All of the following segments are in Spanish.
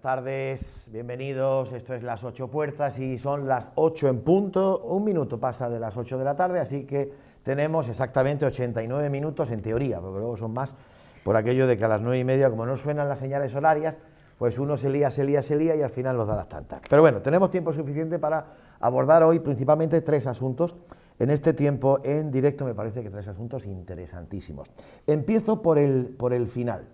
tardes, bienvenidos, esto es Las Ocho Puertas y son las 8 en punto, un minuto pasa de las 8 de la tarde, así que tenemos exactamente 89 minutos en teoría, porque luego son más por aquello de que a las 9:30, como no suenan las señales horarias, pues uno se lía y al final nos da las tantas. Pero bueno, tenemos tiempo suficiente para abordar hoy principalmente tres asuntos. En este tiempo en directo me parece que tres asuntos interesantísimos. Empiezo por el final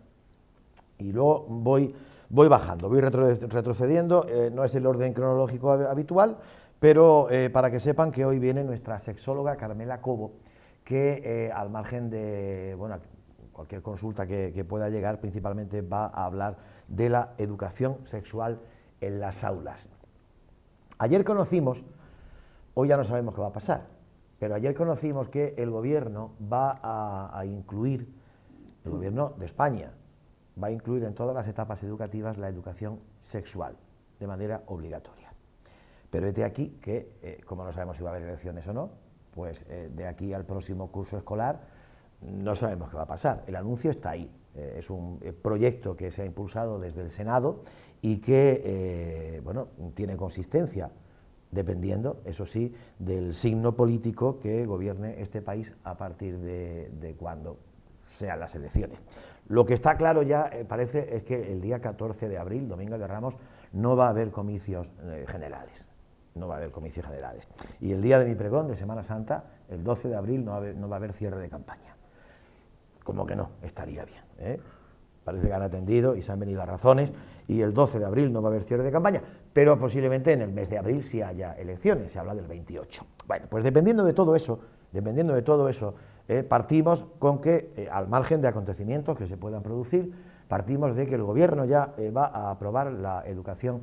y luego voy bajando, voy retrocediendo, no es el orden cronológico habitual, pero para que sepan que hoy viene nuestra sexóloga Carmela Cobo, que al margen de cualquier consulta que pueda llegar, principalmente va a hablar de la educación sexual en las aulas. Ayer conocimos, hoy ya no sabemos qué va a pasar, pero ayer conocimos que el gobierno va a incluir, el gobierno de España, va a incluir en todas las etapas educativas la educación sexual de manera obligatoria. Pero es de aquí que, como no sabemos si va a haber elecciones o no, pues de aquí al próximo curso escolar no sabemos qué va a pasar. El anuncio está ahí, es un proyecto que se ha impulsado desde el Senado y que tiene consistencia, dependiendo, eso sí, del signo político que gobierne este país a partir de cuando sean las elecciones. Lo que está claro ya, parece, es que el día 14 de abril, Domingo de Ramos, no va a haber comicios generales. No va a haber comicios generales. Y el día de mi pregón, de Semana Santa, el 12 de abril, no va a haber cierre de campaña. Como que no, estaría bien, ¿eh? Parece que han atendido y se han venido a razones, y el 12 de abril no va a haber cierre de campaña, pero posiblemente en el mes de abril sí haya elecciones, se habla del 28. Bueno, pues dependiendo de todo eso, partimos con que, al margen de acontecimientos que se puedan producir, partimos de que el gobierno ya va a aprobar la educación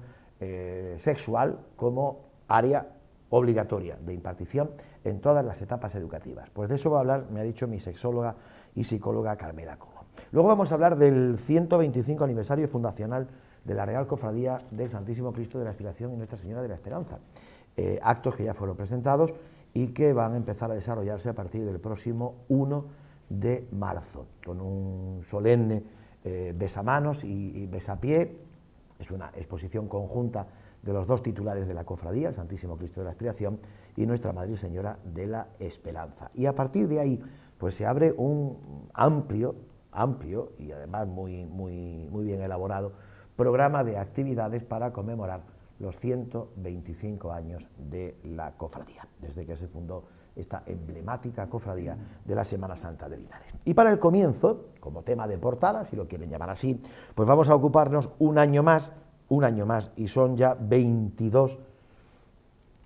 sexual como área obligatoria de impartición en todas las etapas educativas. Pues de eso va a hablar, me ha dicho mi sexóloga y psicóloga Carmela Cobo. Luego vamos a hablar del 125 aniversario fundacional de la Real Cofradía del Santísimo Cristo de la Expiración y Nuestra Señora de la Esperanza. Actos que ya fueron presentados y que van a empezar a desarrollarse a partir del próximo 1 de marzo, con un solemne besamanos y besapié. Es una exposición conjunta de los dos titulares de la cofradía, el Santísimo Cristo de la Expiración y Nuestra Madre y Señora de la Esperanza. Y a partir de ahí, pues se abre un amplio y además muy bien elaborado programa de actividades para conmemorar los 125 años de la cofradía, desde que se fundó esta emblemática cofradía de la Semana Santa de Linares. Y para el comienzo, como tema de portada, si lo quieren llamar así, pues vamos a ocuparnos un año más, y son ya 22,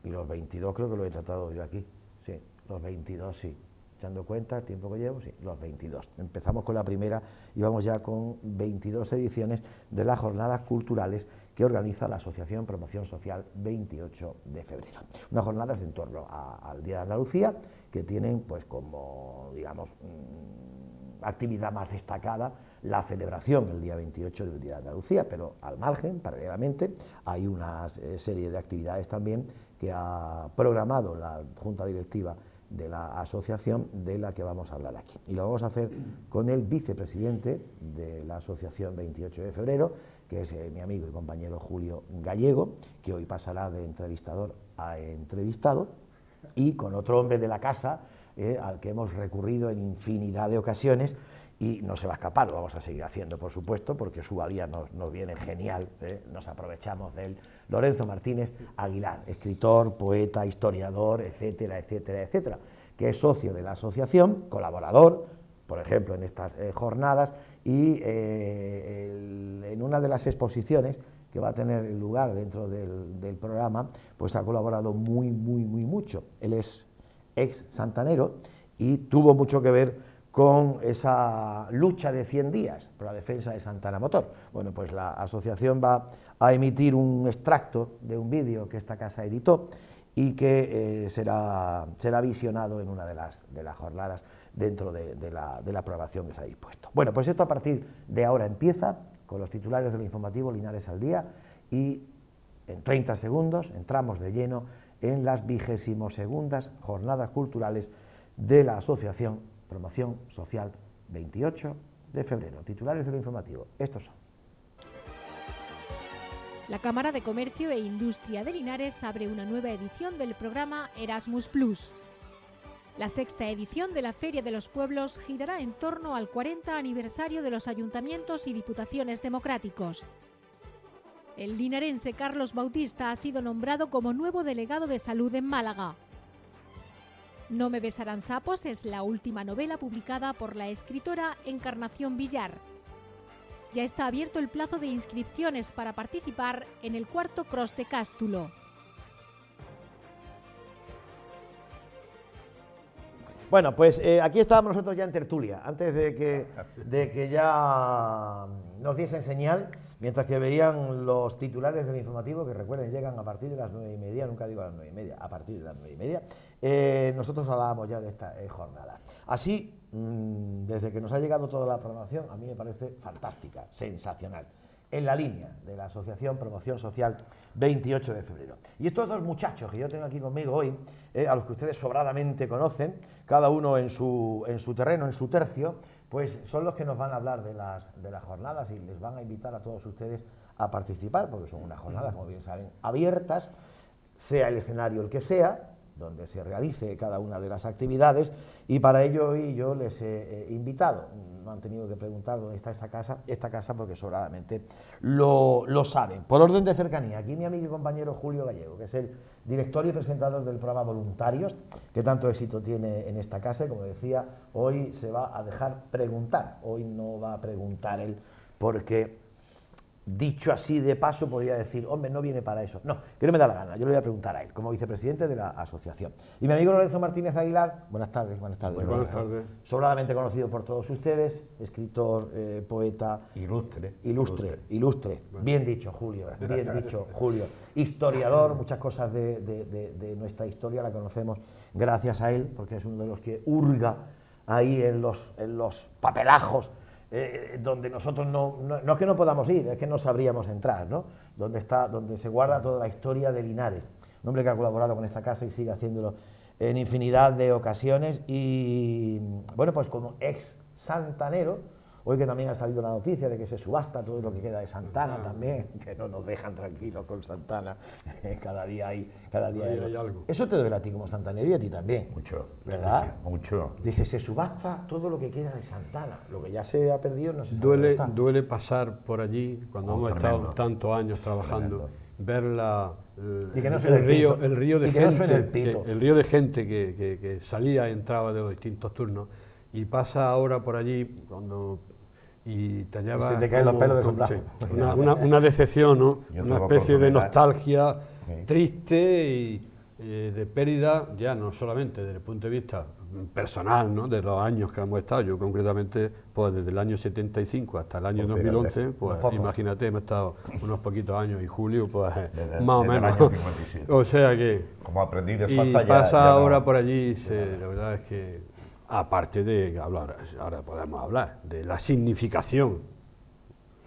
y los 22 creo que lo he tratado yo aquí, sí, los 22 sí, echando cuenta el tiempo que llevo, sí, los 22. Empezamos con la primera y vamos ya con 22 ediciones de las jornadas culturales que organiza la Asociación Promoción Social 28 de febrero. Unas jornadas en torno al Día de Andalucía, que tienen pues como, digamos, actividad más destacada la celebración el día 28 del Día de Andalucía, pero al margen, paralelamente, hay una serie de actividades también que ha programado la Junta Directiva de la asociación, de la que vamos a hablar aquí. Y lo vamos a hacer con el vicepresidente de la Asociación 28 de febrero, que es mi amigo y compañero Julio Gallego, que hoy pasará de entrevistador a entrevistado, y con otro hombre de la casa, al que hemos recurrido en infinidad de ocasiones, y no se va a escapar, lo vamos a seguir haciendo, por supuesto, porque su valía nos viene genial, nos aprovechamos de él. Lorenzo Martínez Aguilar, escritor, poeta, historiador, etcétera, etcétera, etcétera, que es socio de la asociación, colaborador, por ejemplo, en estas jornadas, y en una de las exposiciones que va a tener lugar dentro del programa, pues ha colaborado muy mucho. Él es ex santanero y tuvo mucho que ver con esa lucha de 100 días por la defensa de Santana Motor. Bueno, pues la asociación va a emitir un extracto de un vídeo que esta casa editó y que será visionado en una de las jornadas dentro de la programación que se ha dispuesto. Bueno, pues esto a partir de ahora empieza con los titulares del informativo Linares al Día, y en 30 segundos entramos de lleno en las 22ª jornadas culturales de la Asociación Promoción Social 28 de febrero. Titulares del informativo, estos son. La Cámara de Comercio e Industria de Linares abre una nueva edición del programa Erasmus Plus. La sexta edición de la Feria de los Pueblos girará en torno al 40 aniversario de los ayuntamientos y diputaciones democráticos. El linarense Carlos Bautista ha sido nombrado como nuevo delegado de salud en Málaga. No me besarán sapos es la última novela publicada por la escritora Encarnación Villar. Ya está abierto el plazo de inscripciones para participar en el cuarto Cross de Cástulo. Bueno, pues aquí estábamos nosotros ya en tertulia, antes de que ya nos diesen señal, mientras que veían los titulares del informativo, que recuerden, llegan a partir de las 9:30, nunca digo a las 9:30, a partir de las 9:30, nosotros hablábamos ya de esta jornada. Así, desde que nos ha llegado toda la programación, a mí me parece fantástica, sensacional, en la línea de la Asociación Promoción Social 28 de febrero. Y estos dos muchachos que yo tengo aquí conmigo hoy, a los que ustedes sobradamente conocen, cada uno en su terreno, en su tercio, pues son los que nos van a hablar de las jornadas y les van a invitar a todos ustedes a participar, porque son unas jornadas, como bien saben, abiertas, sea el escenario el que sea, donde se realice cada una de las actividades, y para ello hoy yo les he invitado. No han tenido que preguntar dónde está esta casa porque sobradamente lo saben. Por orden de cercanía, aquí mi amigo y compañero Julio Gallego, que es el director y presentador del programa Voluntarios, que tanto éxito tiene en esta casa, y como decía, hoy se va a dejar preguntar, hoy no va a preguntar él, porque dicho así de paso podría decir, hombre, no viene para eso. No, que no me da la gana, yo le voy a preguntar a él, como vicepresidente de la asociación. Y mi amigo Lorenzo Martínez Aguilar, buenas tardes. Buenas tardes. Sobradamente conocido por todos ustedes, escritor, poeta. Ilustre. Bien dicho, Julio, historiador, muchas cosas de nuestra historia la conocemos gracias a él, porque es uno de los que hurga ahí en los papelajos, donde nosotros no es que no podamos ir, es que no sabríamos entrar, ¿no? Donde se guarda toda la historia de Linares, un hombre que ha colaborado con esta casa y sigue haciéndolo en infinidad de ocasiones. Y bueno, pues como ex santanero, hoy que también ha salido la noticia de que se subasta todo lo que queda de Santana también, que no nos dejan tranquilos con Santana, cada día hay algo. Eso te duele a ti como santanero y a ti también. Mucho. ¿Verdad? Mucho. Dice, se subasta todo lo que queda de Santana, lo que ya se ha perdido no se sabe dónde está. Duele pasar por allí, cuando hemos estado tantos años trabajando, ver el río de gente que salía y entraba de los distintos turnos, y pasa ahora por allí y te lleva, se te caen los pelos de sombrajo. Sí, una decepción, ¿no? Una especie de nostalgia triste y de pérdida, ya no solamente desde el punto de vista personal, ¿no? De los años que hemos estado. Yo concretamente, pues desde el año 75 hasta el año 2011, pues imagínate, hemos estado unos poquitos años, y Julio, pues más o menos. O sea que, como aprendí de y pasa ahora por allí, la verdad es que, aparte de hablar, ahora podemos hablar de la significación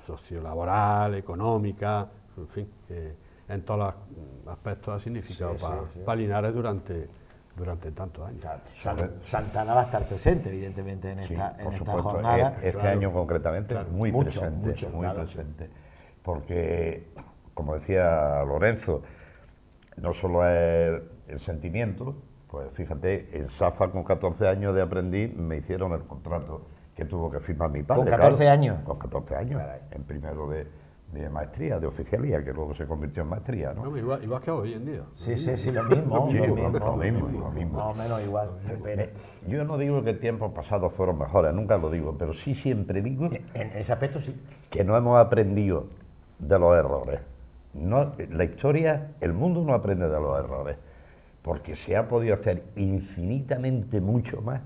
sociolaboral, económica, en fin, que en todos los aspectos ha significado para Linares durante tantos años. Santana va a estar presente, evidentemente, en esta jornada. Este año concretamente, muy mucho, presente. Porque, como decía Lorenzo, no solo es el sentimiento. Pues fíjate, en Safa con 14 años de aprendiz me hicieron el contrato que tuvo que firmar mi padre. ¿Con 14 años? Con 14 años, caray. En primero de maestría, de oficialía, que luego se convirtió en maestría, ¿no? No, igual que hoy en día. Sí, lo mismo. Lo mismo. Más o menos igual. Yo no digo que tiempos pasados fueron mejores, nunca lo digo, pero sí siempre digo... En ese aspecto sí. Que no hemos aprendido de los errores. No, la historia, el mundo no aprende de los errores, porque se ha podido hacer infinitamente mucho más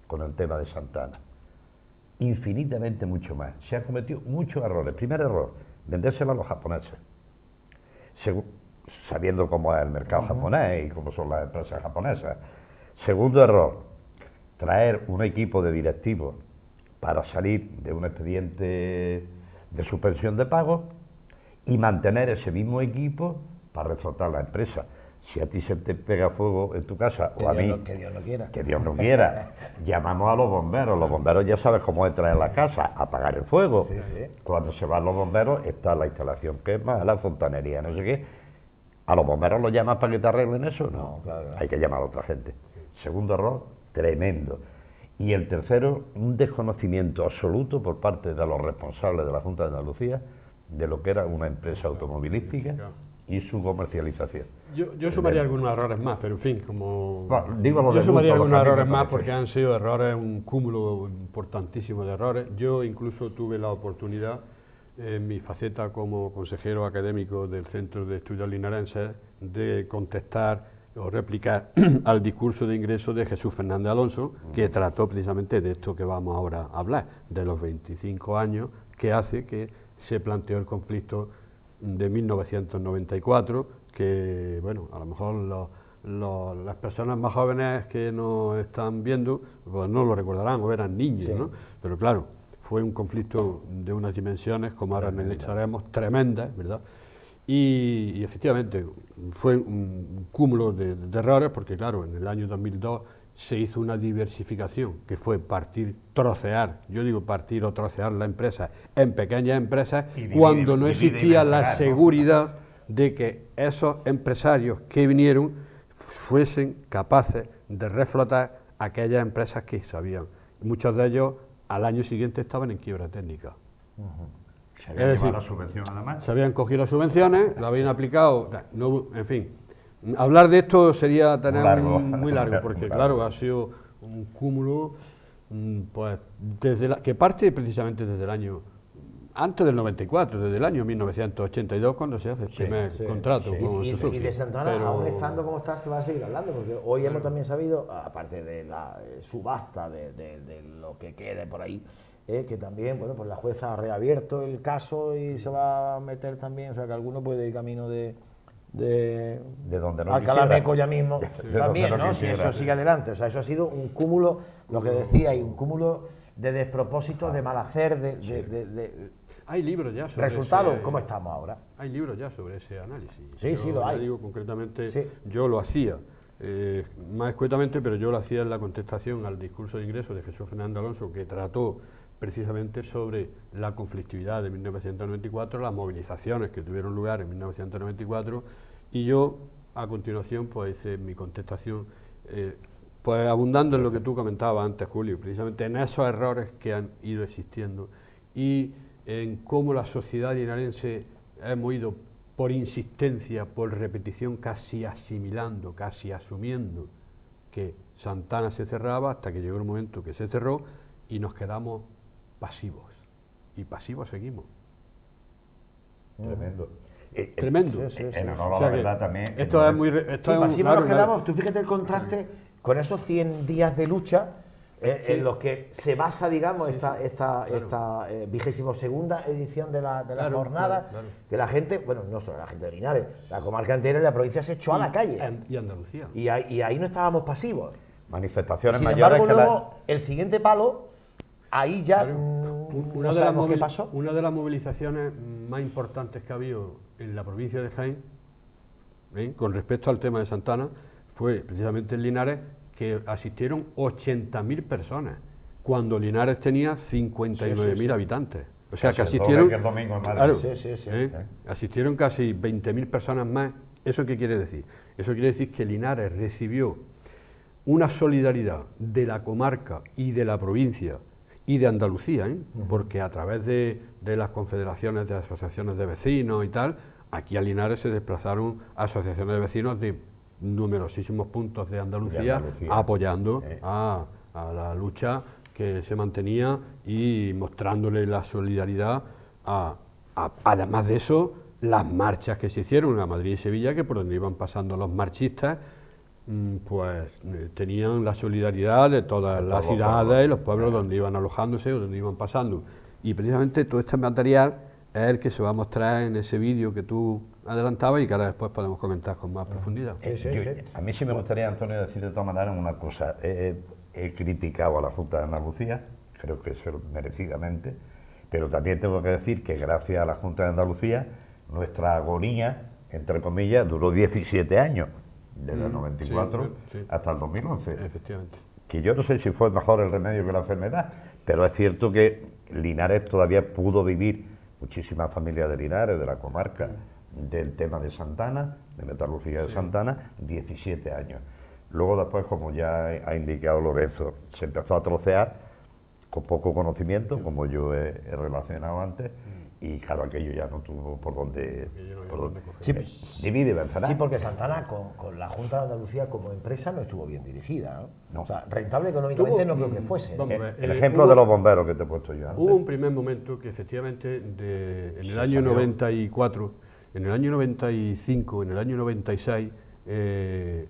con el tema de Santana. Infinitamente mucho más. Se han cometido muchos errores. Primer error, vendérselo a los japoneses. Sabiendo cómo es el mercado japonés y cómo son las empresas japonesas. Segundo error, traer un equipo de directivos para salir de un expediente de suspensión de pagos y mantener ese mismo equipo para reflotar la empresa. Si a ti se te pega fuego en tu casa, o a mí, que Dios no quiera. Que Dios no quiera, llamamos a los bomberos. Los bomberos ya saben cómo entrar en la casa, apagar el fuego. Sí, sí. Cuando se van los bomberos, está la instalación que es más, la fontanería, no sé qué. ¿A los bomberos los llamas para que te arreglen eso? No, claro. Hay que llamar a otra gente. Segundo error, tremendo. Y el tercero, un desconocimiento absoluto por parte de los responsables de la Junta de Andalucía de lo que era una empresa automovilística y su comercialización. Yo sumaría algunos errores más, pero en fin, como... Bueno, digo lo yo de sumaría gusto, algunos errores más parece. porque han sido errores, un cúmulo importantísimo de errores. Yo incluso tuve la oportunidad, en mi faceta como consejero académico del Centro de Estudios Linarenses, de contestar o replicar al discurso de ingreso de Jesús Fernández Alonso, que trató precisamente de esto que vamos ahora a hablar, de los 25 años que hace que se planteó el conflicto de 1994, que, bueno, a lo mejor las personas más jóvenes que nos están viendo, pues no lo recordarán, o eran niños, Sí. ¿no? Pero claro, fue un conflicto de unas dimensiones, como ahora analizaremos, tremendas, ¿verdad? Y efectivamente fue un cúmulo de errores, porque claro, en el año 2002 se hizo una diversificación, que fue trocear, yo digo partir o trocear la empresa en pequeñas empresas, cuando no existía la seguridad de que esos empresarios que vinieron fuesen capaces de reflotar aquellas empresas que sabían. Muchos de ellos al año siguiente estaban en quiebra técnica. Se había Es llevado decir, la subvención además. Se habían cogido las subvenciones, la habían aplicado, no, en fin. Hablar de esto sería tener muy largo, porque claro, ha sido un cúmulo, pues, que parte precisamente desde el año, antes del 94, desde el año 1982, cuando se hace el primer contrato con Suzuki. Y de Santana, aún estando como está, se va a seguir hablando, porque hoy hemos también sabido, aparte de la subasta de lo que quede por ahí, que también, bueno, pues la jueza ha reabierto el caso y se va a meter también, o sea que alguno puede ir camino de donde no Alcalá quisiera. Meco ya mismo, también, donde no ¿no? Si quisiera. eso sigue adelante, o sea, eso ha sido un cúmulo, lo que decía, y un cúmulo de despropósitos, de mal hacer, de Hay libros ya sobre resultados, ese- ¿cómo estamos ahora? Hay libros ya sobre ese análisis. Sí, sí, lo ya hay. digo concretamente, Sí. yo lo hacía, más escuetamente, pero yo lo hacía en la contestación al discurso de ingreso de Jesús Fernández Alonso, que trató precisamente sobre la conflictividad de 1994, las movilizaciones que tuvieron lugar en 1994, y yo a continuación pues hice mi contestación, pues abundando en lo que tú comentabas antes, Julio, precisamente en esos errores que han ido existiendo y en cómo la sociedad linarense hemos ido por insistencia, por repetición, casi asimilando, casi asumiendo que Santana se cerraba hasta que llegó el momento que se cerró y nos quedamos pasivos. Y pasivos seguimos. Tremendo. Tremendo. Sí, sí, En honor O a sea la que verdad también. esto es muy... Esto Sí, es un- pasivos claro, nos claro. quedamos, tú fíjate el contraste con esos 100 días de lucha en los que se basa, digamos, esta 22ª edición de la Claro, jornada, claro. que la gente, bueno, no solo la gente de Linares, la comarca entera y la provincia se echó a la calle. Y Andalucía. Y ahí no estábamos pasivos. Manifestaciones Sin mayores embargo, que luego, el siguiente palo, ahí ya Claro. no sabemos qué pasó. Una de las movilizaciones más importantes que ha habido en la provincia de Jaén, con respecto al tema de Santana, fue precisamente en Linares, que asistieron 80.000 personas, cuando Linares tenía 59.000 habitantes. O sea, que Casi el asistieron... doble que el domingo en Madrid. Claro, Sí. asistieron casi 20.000 personas más. ¿Eso qué quiere decir? Eso quiere decir que Linares recibió una solidaridad de la comarca y de la provincia y de Andalucía, porque a través de las confederaciones de asociaciones de vecinos y tal, aquí a Linares se desplazaron asociaciones de vecinos de numerosísimos puntos de Andalucía, apoyando a la lucha que se mantenía y mostrándole la solidaridad además de eso, las marchas que se hicieron a Madrid y Sevilla, que por donde iban pasando los marchistas, pues tenían la solidaridad de todas las ciudades y los pueblos donde iban alojándose o donde iban pasando. Y precisamente todo este material es el que se va a mostrar en ese vídeo que tú adelantabas y que ahora después podemos comentar con más profundidad. A mí sí me gustaría, Antonio, decir de todas maneras una cosa. He criticado a la Junta de Andalucía, creo que eso merecidamente, pero también tengo que decir que gracias a la Junta de Andalucía nuestra agonía, entre comillas, duró 17 años. desde el 94 hasta el 2011. Efectivamente. Que yo no sé si fue mejor el remedio que la enfermedad, pero es cierto que Linares todavía pudo vivir, muchísimas familias de Linares, de la comarca, del tema de Santana, de metalurgia de Santana, 17 años. Luego después, como ya ha indicado Lorenzo, se empezó a trocear con poco conocimiento, como yo he relacionado antes, y claro, aquello ya no tuvo por dónde divide y vencerá. Sí, porque Santana con la Junta de Andalucía como empresa no estuvo bien dirigida, ¿no? O sea, rentable económicamente no creo que fuese. El ejemplo de los bomberos que te he puesto yo antes. Hubo un primer momento que efectivamente en el año 94, en el año 95, en el año 96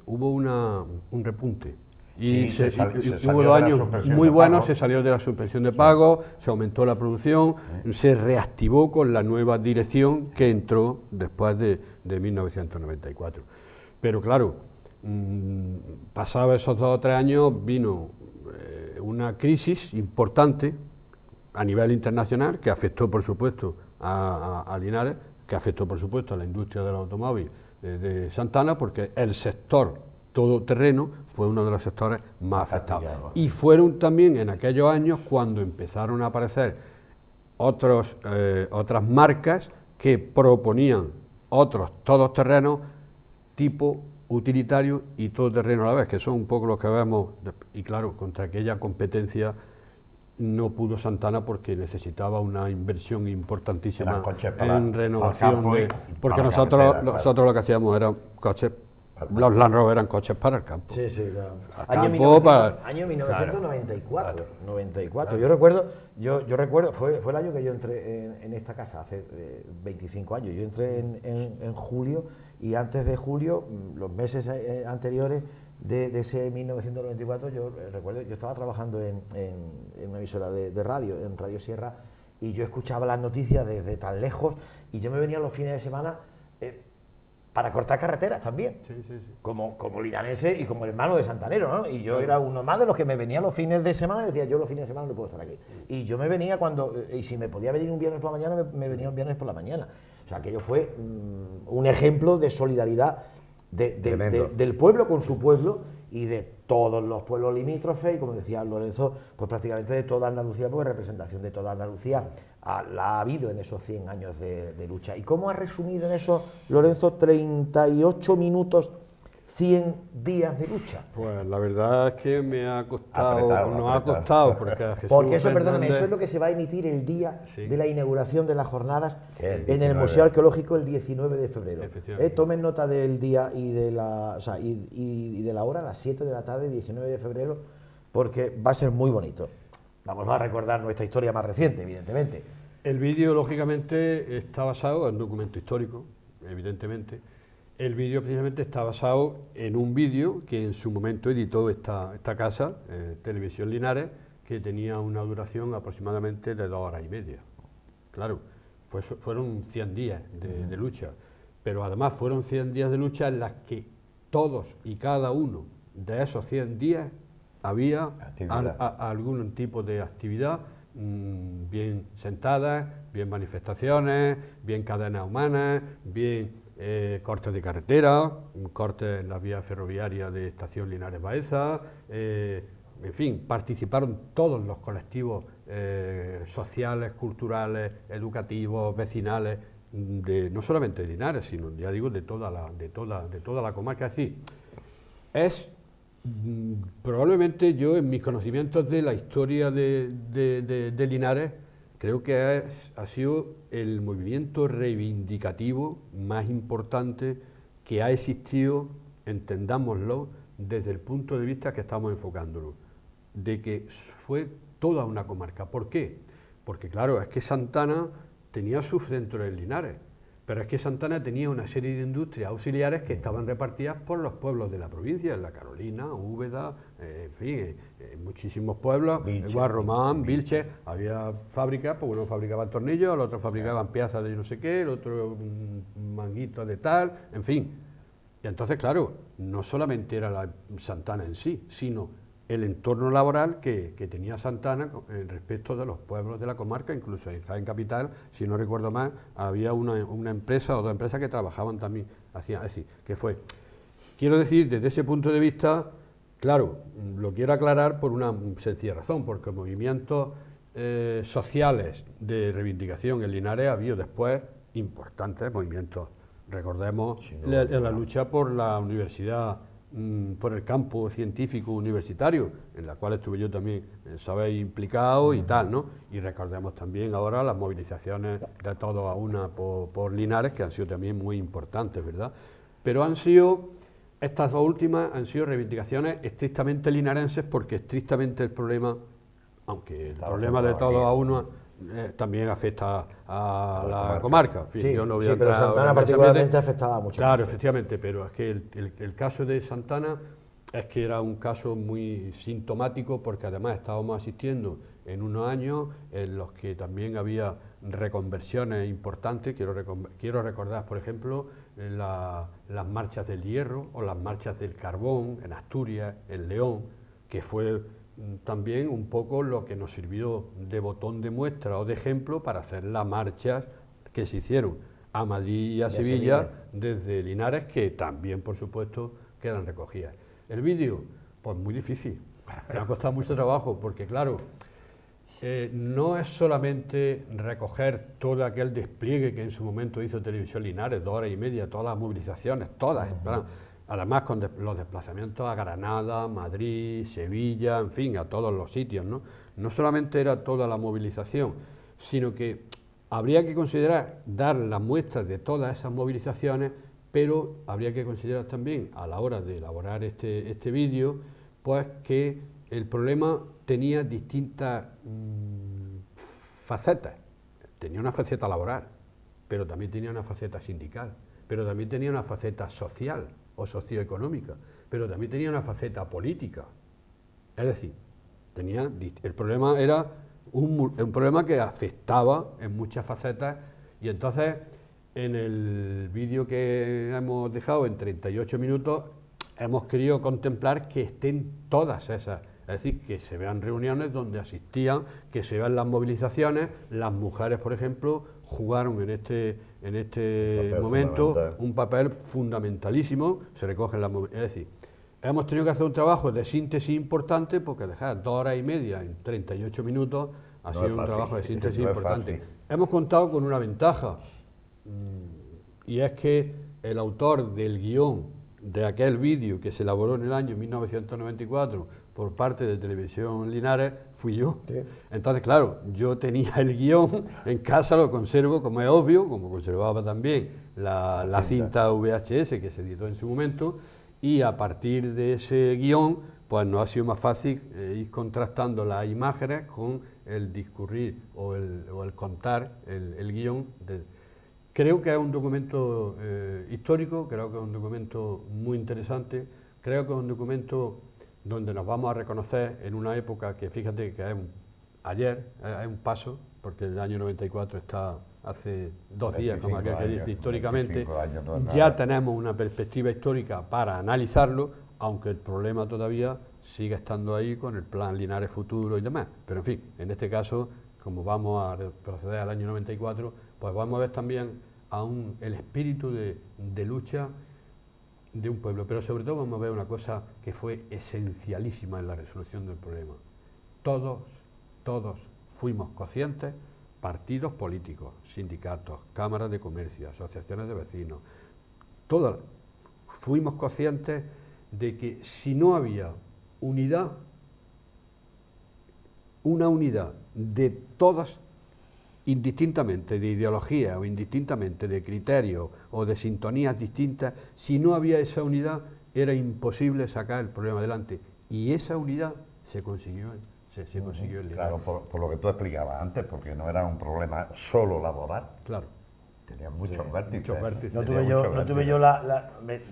hubo un repunte. Y hubo 2 años muy buenos, se salió de la suspensión de pagos, se aumentó la producción, se reactivó con la nueva dirección que entró después de 1994. Pero claro, pasados esos 2 o 3 años vino una crisis importante a nivel internacional que afectó por supuesto a Linares, que afectó por supuesto a la industria del automóvil de Santana, porque el sector todoterreno fue uno de los sectores más afectados. Y fueron también en aquellos años cuando empezaron a aparecer otras marcas que proponían otros todoterrenos tipo utilitario y todoterreno a la vez, que son un poco los que vemos, y claro, contra aquella competencia no pudo Santana porque necesitaba una inversión importantísima en renovación, porque nosotros lo que hacíamos eran coches. Los Land Rover eran coches para el campo. Sí, sí, claro. Año 1994. Claro. 94. Yo recuerdo, fue el año que yo entré en esta casa, hace 25 años. Yo entré en julio y antes de julio, los meses anteriores de ese 1994, yo recuerdo, yo estaba trabajando en una emisora de radio, en Radio Sierra, y yo escuchaba las noticias desde tan lejos y yo me venía los fines de semana para cortar carreteras también, como linarense y como hermano de santanero, ¿no? Y yo era uno más de los que me venía los fines de semana y decía, yo los fines de semana no puedo estar aquí. Y yo me venía y si me podía venir un viernes por la mañana, me venía un viernes por la mañana. O sea, aquello fue un ejemplo de solidaridad del pueblo con su pueblo y de todos los pueblos limítrofes y, como decía Lorenzo, pues prácticamente de toda Andalucía, porque representación de toda Andalucía la ha habido en esos 100 años de lucha. ¿Y cómo ha resumido en eso, Lorenzo, 38 minutos, 100 días de lucha? Pues la verdad es que me ha costado, nos ha costado, porque a Jesús porque eso, Fernández... perdóname, eso es lo que se va a emitir el día de la inauguración de las jornadas en el Museo Arqueológico el 19 de febrero. Tomen nota del día y de la hora, a las 7 de la tarde, 19 de febrero, porque va a ser muy bonito. Vamos a recordar nuestra historia más reciente, evidentemente. El vídeo, lógicamente, está basado en un documento histórico, evidentemente. El vídeo precisamente está basado en un vídeo que en su momento editó esta casa, Televisión Linares, que tenía una duración aproximadamente de 2 horas y media. Claro, fueron 100 días de lucha, pero además fueron 100 días de lucha en las que todos y cada uno de esos 100 días había algún tipo de actividad, bien sentadas, bien manifestaciones, bien cadenas humanas, bien cortes de carretera, cortes en la vía ferroviaria de Estación Linares Baeza, en fin, participaron todos los colectivos sociales, culturales, educativos, vecinales, no solamente de Linares, sino, ya digo, de toda la comarca. Es decir, es probablemente yo, en mis conocimientos de la historia de Linares, creo que ha sido el movimiento reivindicativo más importante que ha existido, entendámoslo, desde el punto de vista que estamos enfocándolo, de que fue toda una comarca. ¿Por qué? Porque claro, es que Santana tenía su centro en Linares, pero es que Santana tenía una serie de industrias auxiliares que estaban repartidas por los pueblos de la provincia, en la Carolina, Úbeda, en fin, muchísimos pueblos, Guarromán, Vilches, había fábricas, pues uno fabricaban tornillos, el otro fabricaban piezas de no sé qué, el otro manguitos de tal, en fin. Y entonces, claro, no solamente era la Santana en sí, sino el entorno laboral que tenía Santana respecto de los pueblos de la comarca, incluso en Jaén Capital, si no recuerdo mal, había una empresa o 2 empresas que trabajaban también, es decir, que fue quiero decir, desde ese punto de vista, claro, lo quiero aclarar por una sencilla razón, porque movimientos sociales de reivindicación en Linares ha habido después importantes movimientos. Recordemos la lucha por la universidad, por el campo científico universitario, en la cual estuve yo también, sabéis, implicado y tal, ¿no? Y recordemos también ahora las movilizaciones de Todos a Una por Linares, que han sido también muy importantes, ¿verdad? Pero estas dos últimas han sido reivindicaciones estrictamente linarenses, porque estrictamente el problema, aunque el problema de Todos a Una también afecta a la comarca. En fin, sí, yo no voy sí, a pero Santana particularmente afectaba mucho. Claro, efectivamente, pero es que el caso de Santana es que era un caso muy sintomático, porque además estábamos asistiendo en unos años en los que también había reconversiones importantes. Quiero recordar, por ejemplo, las marchas del hierro o las marchas del carbón en Asturias, en León, que fue también un poco lo que nos sirvió de botón de muestra o de ejemplo para hacer las marchas que se hicieron a Madrid y a Sevilla desde Linares, que también, por supuesto, quedan recogidas. El vídeo, pues muy difícil, me ha costado mucho trabajo, porque claro, no es solamente recoger todo aquel despliegue que en su momento hizo Televisión Linares, 2 horas y media, todas las movilizaciones, todas, además con los desplazamientos a Granada, Madrid, Sevilla, en fin, a todos los sitios, ¿no? No solamente era toda la movilización, sino que habría que considerar dar las muestras de todas esas movilizaciones, pero habría que considerar también, a la hora de elaborar este vídeo, pues que el problema tenía distintas facetas. Tenía una faceta laboral, pero también tenía una faceta sindical, pero también tenía una faceta social o socioeconómica, pero también tenía una faceta política. Es decir, el problema era un problema que afectaba en muchas facetas, y entonces en el vídeo que hemos dejado en 38 minutos hemos querido contemplar que estén todas esas, es decir, que se vean reuniones donde asistían, que se vean las movilizaciones. Las mujeres, por ejemplo, jugaron en este momento un papel fundamentalísimo, se recogen las movilizaciones. Es decir, hemos tenido que hacer un trabajo de síntesis importante, porque dejar 2 horas y media en 38 minutos ha sido un trabajo de síntesis importante. Hemos contado con una ventaja, y es que el autor del guión de aquel vídeo que se elaboró en el año 1994 por parte de Televisión Linares fui yo. Sí. Entonces, claro, yo tenía el guión en casa, lo conservo, como es obvio, como conservaba también la cinta VHS que se editó en su momento, y a partir de ese guión, pues nos ha sido más fácil ir contrastando las imágenes con el discurrir o el contar el guión. Creo que es un documento histórico, creo que es un documento muy interesante, creo que es un documento donde nos vamos a reconocer en una época que, fíjate, que es un paso, porque el año 94 está hace 2 días, como aquel que dice, históricamente. Ya tenemos una perspectiva histórica para analizarlo, aunque el problema todavía sigue estando ahí con el plan Linares Futuro y demás. Pero en fin, en este caso, como vamos a proceder al año 94, pues vamos a ver también el espíritu de lucha de un pueblo, pero sobre todo vamos a ver una cosa que fue esencialísima en la resolución del problema. Todos fuimos conscientes, partidos políticos, sindicatos, cámaras de comercio, asociaciones de vecinos, todos fuimos conscientes de que si no había unidad, una unidad de todas, indistintamente de ideología o indistintamente de criterios o de sintonías distintas, si no había esa unidad era imposible sacar el problema adelante, y esa unidad se consiguió en Linares. Claro, por lo que tú explicabas antes, porque no era un problema solo laboral. Claro. Tenía muchos vértices. No tuve yo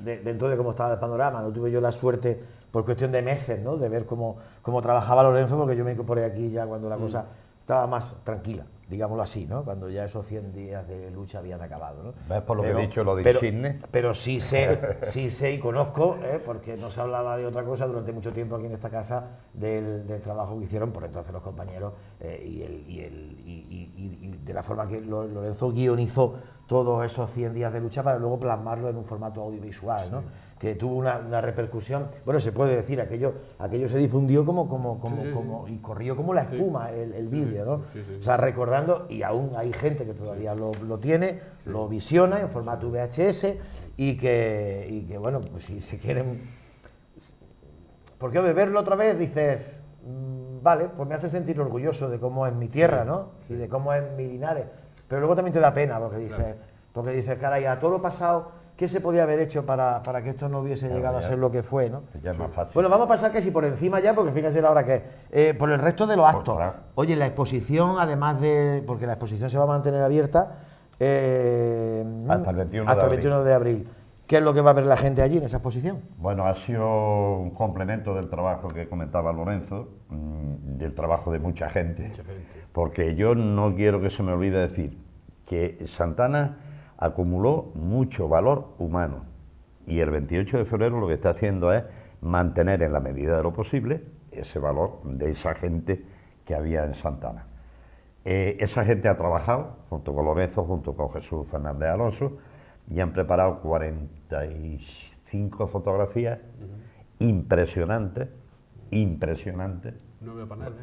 dentro de cómo estaba el panorama, no tuve yo la suerte, por cuestión de meses, ¿no?, de ver cómo trabajaba Lorenzo, porque yo me incorporé aquí ya cuando la cosa estaba más tranquila, digámoslo así, ¿no?, cuando ya esos 100 días de lucha habían acabado, ¿no? ¿Ves por lo que he dicho, lo de Insigne? Pero sí sé y conozco, porque no se hablaba de otra cosa durante mucho tiempo aquí en esta casa, del trabajo que hicieron por entonces los compañeros, y de la forma que Lorenzo guionizó todos esos 100 días de lucha para luego plasmarlo en un formato audiovisual, ¿no? que tuvo una repercusión, bueno, se puede decir, aquello se difundió y corrió como la espuma el vídeo, ¿no? O sea, recordando, y aún hay gente que todavía lo tiene, lo visiona en formato VHS, y que bueno, pues si se quieren... Porque verlo otra vez dices, vale, pues me hace sentir orgulloso de cómo es mi tierra, ¿no? Y de cómo es mi Linares, pero luego también te da pena, porque dices, caray, a todo lo pasado... ¿Qué se podía haber hecho para que esto no hubiese llegado a ser lo que fue, ¿no? Ya es más fácil. Bueno, vamos a pasar casi por encima ya, porque fíjense la hora que es. Por el resto de los actos. Oye, la exposición, además de... Porque la exposición se va a mantener abierta hasta el 21 de abril. ¿Qué es lo que va a ver la gente allí en esa exposición? Bueno, ha sido un complemento del trabajo que comentaba Lorenzo, del trabajo de mucha gente. Porque yo no quiero que se me olvide decir que Santa Ana acumuló mucho valor humano, y el 28 de febrero lo que está haciendo es mantener en la medida de lo posible ese valor de esa gente que había en Santa Ana. Esa gente ha trabajado junto con Lorenzo, junto con Jesús Fernández Alonso, y han preparado 45 fotografías impresionantes.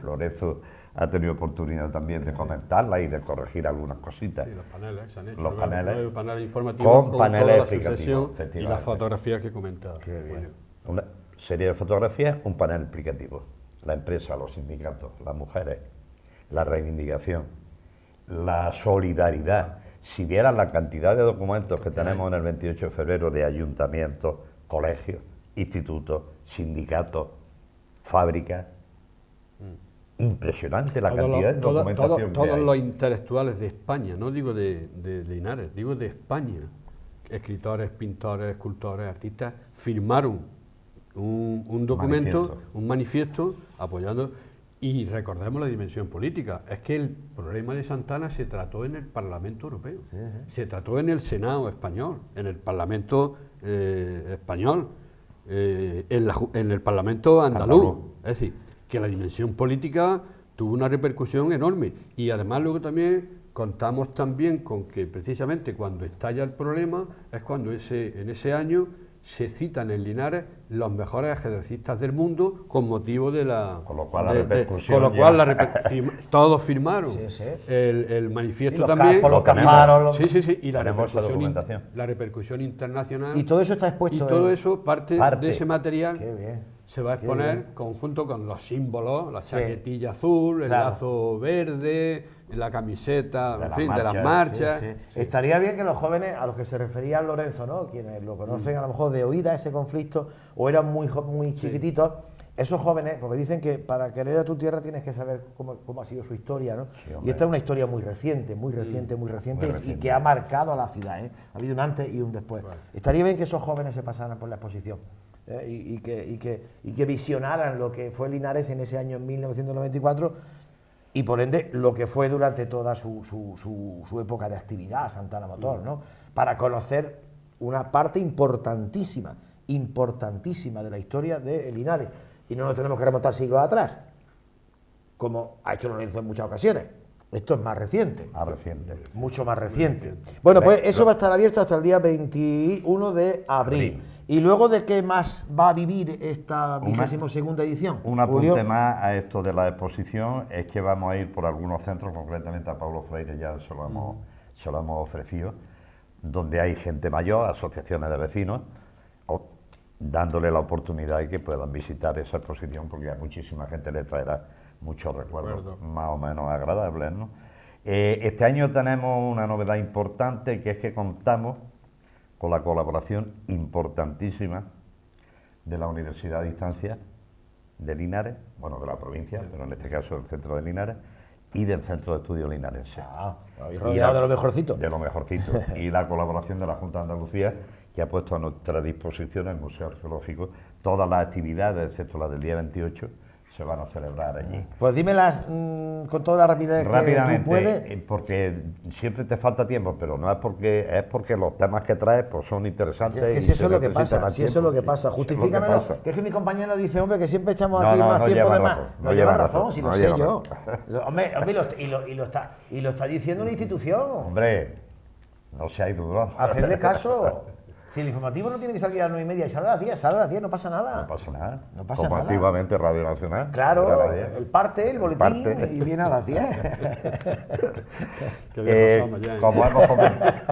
Lorenzo ha tenido oportunidad también de comentarla y de corregir algunas cositas. Sí, los paneles se han hecho. Los paneles informativos con paneles toda explicativos. Y las fotografías que comentaba. Qué bien. Una serie de fotografías, un panel explicativo. La empresa, los sindicatos, las mujeres, la reivindicación, la solidaridad. Si vieran la cantidad de documentos que tenemos en el 28 de febrero de ayuntamientos, colegios, institutos, sindicatos, fábricas, impresionante la cantidad de documentación todos los intelectuales de España, no digo de Linares, digo de España, escritores, pintores, escultores, artistas, firmaron un documento, un manifiesto apoyando, y recordemos la dimensión política. Es que el problema de Santa Ana se trató en el Parlamento Europeo, se trató en el Senado español, en el Parlamento español, en el Parlamento andaluz. Es decir, que la dimensión política tuvo una repercusión enorme, y además luego también contamos también con que precisamente cuando estalla el problema es cuando en ese año se citan en Linares los mejores ajedrecistas del mundo con motivo de la... Con lo cual la repercusión... todos firmaron el manifiesto también. Y la repercusión internacional. Y todo eso está expuesto. Y todo eso, parte de ese material se va a exponer conjunto con los símbolos, la chaquetilla azul, el lazo verde, la camiseta, en fin, de las marchas. Estaría bien que los jóvenes, a los que se refería Lorenzo, ¿no?, quienes lo conocen a lo mejor de oída ese conflicto, o eran muy chiquititos, esos jóvenes, porque dicen que para querer a tu tierra tienes que saber cómo ha sido su historia, ¿no? Y esta es una historia muy reciente, y que ha marcado a la ciudad, ¿eh? Ha habido un antes y un después. Estaría bien que esos jóvenes se pasaran por la exposición. Y que visionaran lo que fue Linares en ese año, en 1994, y por ende lo que fue durante toda su época de actividad, Santa Ana Motor, ¿no?, para conocer una parte importantísima de la historia de Linares, y no nos tenemos que remontar siglos atrás, como ha hecho Lorenzo en muchas ocasiones. Esto es más reciente. Mucho más reciente. Bueno, pues eso va a estar abierto hasta el día 21 de abril. ¿Y luego de qué más va a vivir esta 22ª edición? Un apunte más a esto de la exposición es que vamos a ir por algunos centros, concretamente a Paulo Freire ya se lo hemos ofrecido, donde hay gente mayor, asociaciones de vecinos, dándole la oportunidad de que puedan visitar esa exposición, porque a muchísima gente le traerá muchos recuerdos más o menos agradables, ¿no? Este año tenemos una novedad importante, que es que contamos con la colaboración importantísima de la Universidad a Distancia de Linares, bueno, de la provincia, pero en este caso del centro de Linares, y del Centro de Estudios Linarense. Rodeado de lo mejorcito. De lo mejorcito. Y la colaboración de la Junta de Andalucía, que ha puesto a nuestra disposición el Museo Arqueológico. Todas las actividades, excepto la del día 28, se van a celebrar allí. Pues dímelas con toda la rapidez que tú puedes. Porque siempre te falta tiempo, pero no es porque los temas que traes pues son interesantes. Es que si eso es lo que pasa, Justifícamelo, que es que mi compañero dice, hombre, que siempre echamos aquí más tiempo de más. No lleva razón, si lo sé yo. Hombre, y lo está diciendo una institución. Hombre, no seáis dudosos. Hacerle caso. Si el informativo no tiene que salir a las 9:30 y sale a las 10, sale a las 10, no pasa nada. No pasa nada. No pasa como nada. antiguamente Radio Nacional. Claro, el parte, el boletín, y viene a las 10.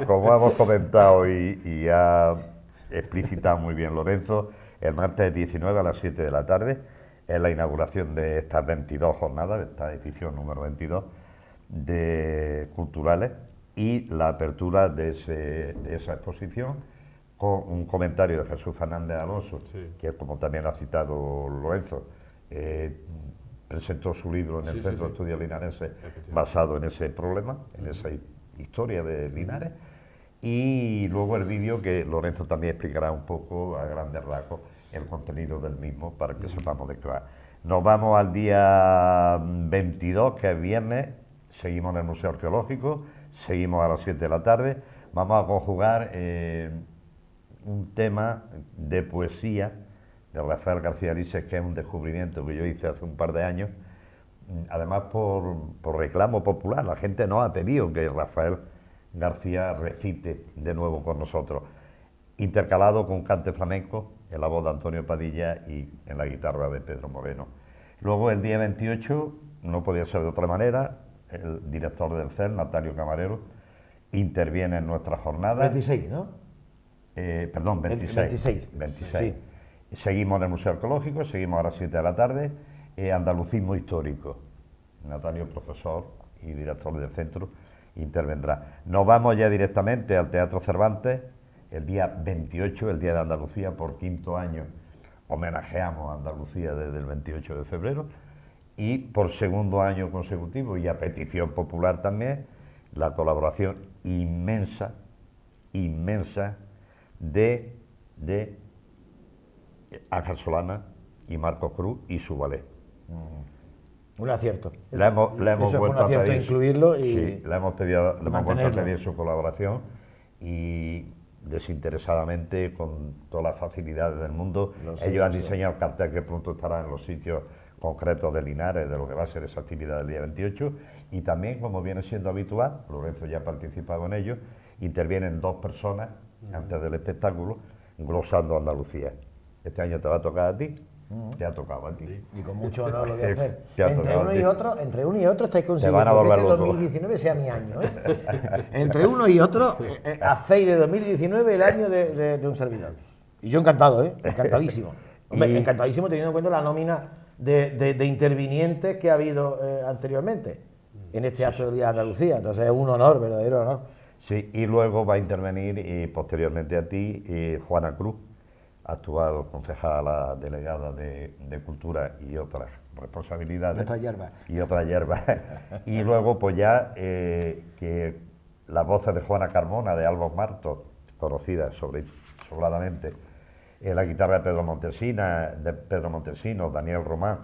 Como hemos comentado y ha explicitado muy bien Lorenzo, el martes 19 a las 7 de la tarde es la inauguración de estas 22 jornadas, de esta edición número 22 de culturales, y la apertura de esa exposición con un comentario de Jesús Fernández Alonso, sí, que como también ha citado Lorenzo, presentó su libro en el Centro de Estudios Linarenses basado en ese problema, en esa historia de Linares, y luego el vídeo que Lorenzo también explicará un poco a grandes rasgos el contenido del mismo para que sepamos de qué va. Nos vamos al día 22, que es viernes, seguimos en el Museo Arqueológico, seguimos a las 7 de la tarde, vamos a conjugar un tema de poesía de Rafael García Lises, que es un descubrimiento que yo hice hace un par de años, además por reclamo popular. La gente nos ha pedido que Rafael García recite de nuevo con nosotros, intercalado con cante flamenco en la voz de Antonio Padilla y en la guitarra de Pedro Moreno. Luego el día 28, no podía ser de otra manera, el director del CEL, Natalio Camarero, interviene en nuestra jornada. 26, ¿no? Perdón, 26. 26. Sí. Seguimos en el Museo Arqueológico, seguimos a las 7 de la tarde, Andalucismo Histórico. Natalio, profesor y director del centro, intervendrá. Nos vamos ya directamente al Teatro Cervantes, el día 28, el Día de Andalucía, por quinto año homenajeamos a Andalucía desde el 28 de febrero, y por segundo año consecutivo, y a petición popular también, la colaboración inmensa de Ángel Solana y Marcos Cruz y su ballet. Un acierto. Le hemos Eso fue un vuelto a acierto pedir, incluirlo y sí, le hemos vuelto a pedir su colaboración, y desinteresadamente, con todas las facilidades del mundo. Ellos han diseñado el cartel que pronto estará en los sitios concretos de Linares, de lo que va a ser esa actividad del día 28, y también, como viene siendo habitual, Lorenzo ya ha participado en ello, intervienen dos personas antes del espectáculo, glosando Andalucía. Este año te va a tocar a ti, te ha tocado a ti. Y con mucho honor lo voy a hacer. Entre uno y otro estáis consiguiendo que este 2019 sea mi año. Entre uno y otro, hacéis de 2019 el año de un servidor. Y yo encantado, encantadísimo. Hombre, encantadísimo teniendo en cuenta la nómina de intervinientes que ha habido anteriormente en este acto del Día de Andalucía. Entonces es un honor, verdadero honor. Sí, y luego va a intervenir posteriormente a ti Juana Cruz, actual concejala delegada de Cultura y otras responsabilidades. Y otras hierbas. Y luego, pues ya, que las voces de Juana Carmona, de Albos Martos, conocida sobradamente, la guitarra de Pedro Montesino, Daniel Román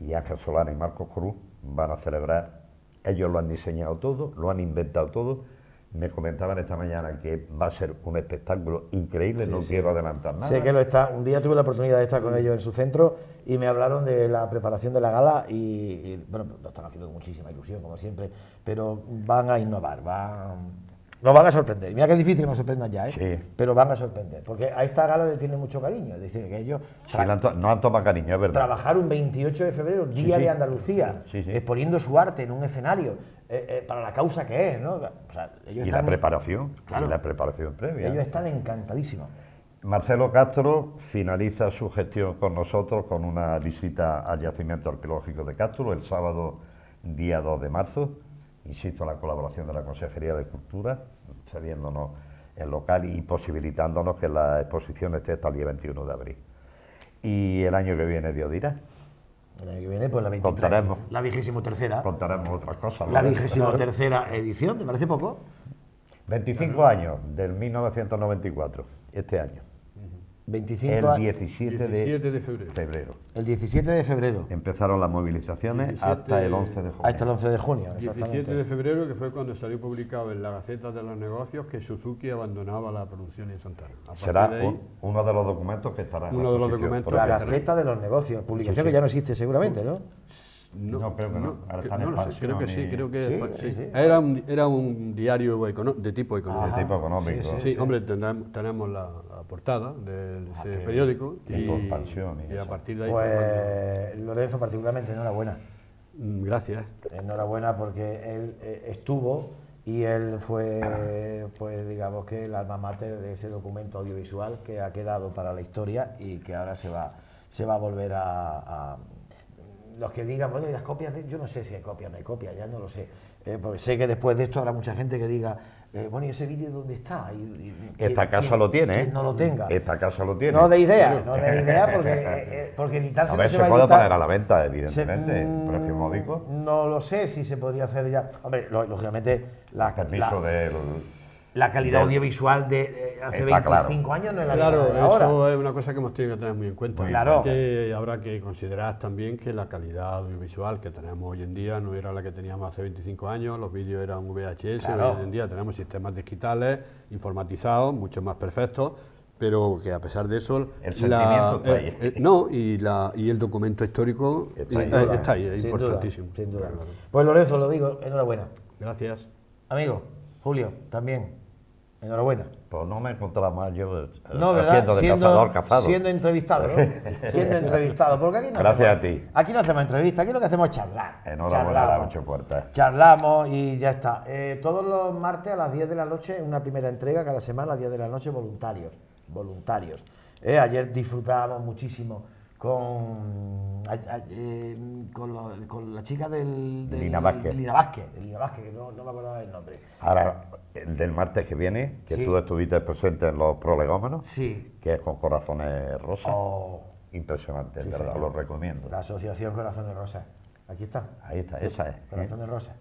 y Ángel Solana y Marcos Cruz van a celebrar. Ellos lo han diseñado todo, lo han inventado todo. Me comentaban esta mañana que va a ser un espectáculo increíble, no quiero adelantar nada. Sé que lo está. Un día tuve la oportunidad de estar con ellos en su centro y me hablaron de la preparación de la gala y bueno, lo están haciendo con muchísima ilusión, como siempre, pero van a innovar, nos van a sorprender. Mira que es difícil que nos sorprendan ya, sí, pero van a sorprender, porque a esta gala le tienen mucho cariño, es decir, que ellos no han tomado cariño, es verdad. Trabajar un 28 de febrero, Día de Andalucía, exponiendo su arte en un escenario, para la causa que es, ¿no? O sea, ellos la preparación, claro, y la preparación previa. Ellos están encantadísimos. Marcelo Castro finaliza su gestión con nosotros con una visita al yacimiento arqueológico de Castro el sábado día 2 de marzo. Insisto, la colaboración de la Consejería de Cultura, cediéndonos el local y posibilitándonos que la exposición esté hasta el día 21 de abril. Y el año que viene, Dios dirá. El año que viene, pues la 23. Contaremos. La 23ª. Contaremos otras cosas. La 23ª edición, ¿te parece poco? 25 años, del 1994, este año. 25 el 17 de febrero. El 17 de febrero. Empezaron las movilizaciones hasta el 11 de junio. Hasta el 11 de junio, 17 de febrero, que fue cuando salió publicado en la Gaceta de los Negocios que Suzuki abandonaba la producción en Santana. Será uno de los documentos que estará en uno de los documentos. La Gaceta de los Negocios, publicación que ya no existe seguramente, ¿no? No, creo que no. Ahora está en no lo sé, expansión creo que sí, creo que Sí, sí. sí. Era un diario de tipo económico. De tipo económico. Sí, hombre, tenemos la portada de ese qué periódico bien. Tipo expansión y a eso. partir de ahí... Pues Lorenzo, particularmente, enhorabuena. Gracias. Enhorabuena porque él estuvo y él fue, pues digamos que el alma mater de ese documento audiovisual que ha quedado para la historia y que ahora se va a volver a los que digan, bueno, y las copias, yo no sé si hay copias o no hay copias, ya no lo sé, porque sé que después de esto habrá mucha gente que diga, bueno, ¿y ese vídeo dónde está? Esta casa lo tiene, quien no lo tenga. Esta casa lo tiene. No de idea, porque editarse A ver, no se va a puede editar. poner a la venta, evidentemente, precio módico. No lo sé si se podría hacer ya. Hombre, lógicamente, Permiso la calidad audiovisual de hace Está 25 claro. años no es la Claro, misma de ahora. eso es una cosa que hemos tenido que tener muy en cuenta. Muy claro. Que habrá que considerar también que la calidad audiovisual que tenemos hoy en día no era la que teníamos hace 25 años, los vídeos eran VHS, Claro. hoy en día tenemos sistemas digitales, informatizados, mucho más perfectos, pero que a pesar de eso... El sentimiento está ahí. Y el documento histórico está ahí, es sin importantísimo. Duda, sin duda. Claro. Pues Lorenzo, lo digo, enhorabuena. Gracias. Amigo, Julio, también, enhorabuena. Pues no me encontraba más yo No, ¿verdad? haciendo de cazador cazado. Siendo entrevistado, ¿no? Siendo entrevistado. Porque aquí no Gracias hacemos, a ti. Aquí no hacemos entrevistas, aquí lo que hacemos es charlar. Enhorabuena a las 8 puertas. Charlamos y ya está. Todos los martes a las 10 de la noche, una primera entrega cada semana a las 10 de la noche, voluntarios. Ayer disfrutábamos muchísimo con la chica del Lina Vázquez. Lina Vázquez, que no me acordaba del nombre. Ahora, el del martes que viene, que Sí. tú estuviste presente en los prolegómenos, Sí. que es con corazones rosas. Oh, Impresionante, sí, en verdad, señor. lo recomiendo. La Asociación Corazones Rosas. Aquí está. Ahí está, esa es. Corazones Rosas.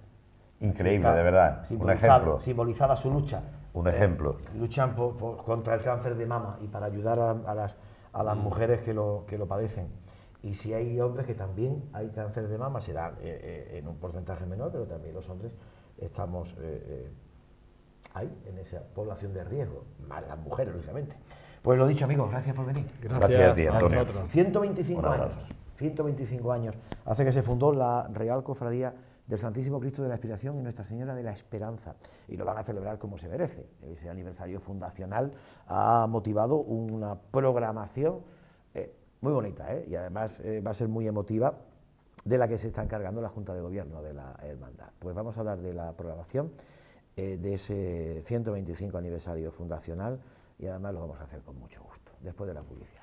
Increíble, Está de verdad. Un simbolizada- ejemplo. Simbolizada su lucha. Un ejemplo. Luchan contra el cáncer de mama y para ayudar a las mujeres que lo padecen. Y si hay hombres que también hay cáncer de mama, se da en un porcentaje menor, pero también los hombres estamos ahí, en esa población de riesgo, más las mujeres, lógicamente. Pues lo dicho, amigos, gracias por venir. Gracias a ti, Antonio. vosotros. 125 Un años. abrazo. 125 años hace que se fundó la Real Cofradía del Santísimo Cristo de la Expiración y Nuestra Señora de la Esperanza, y lo van a celebrar como se merece. Ese aniversario fundacional ha motivado una programación muy bonita, y además va a ser muy emotiva, de la que se está encargando la Junta de Gobierno de la Hermandad. Pues vamos a hablar de la programación de ese 125 aniversario fundacional, y además lo vamos a hacer con mucho gusto, después de la publicidad.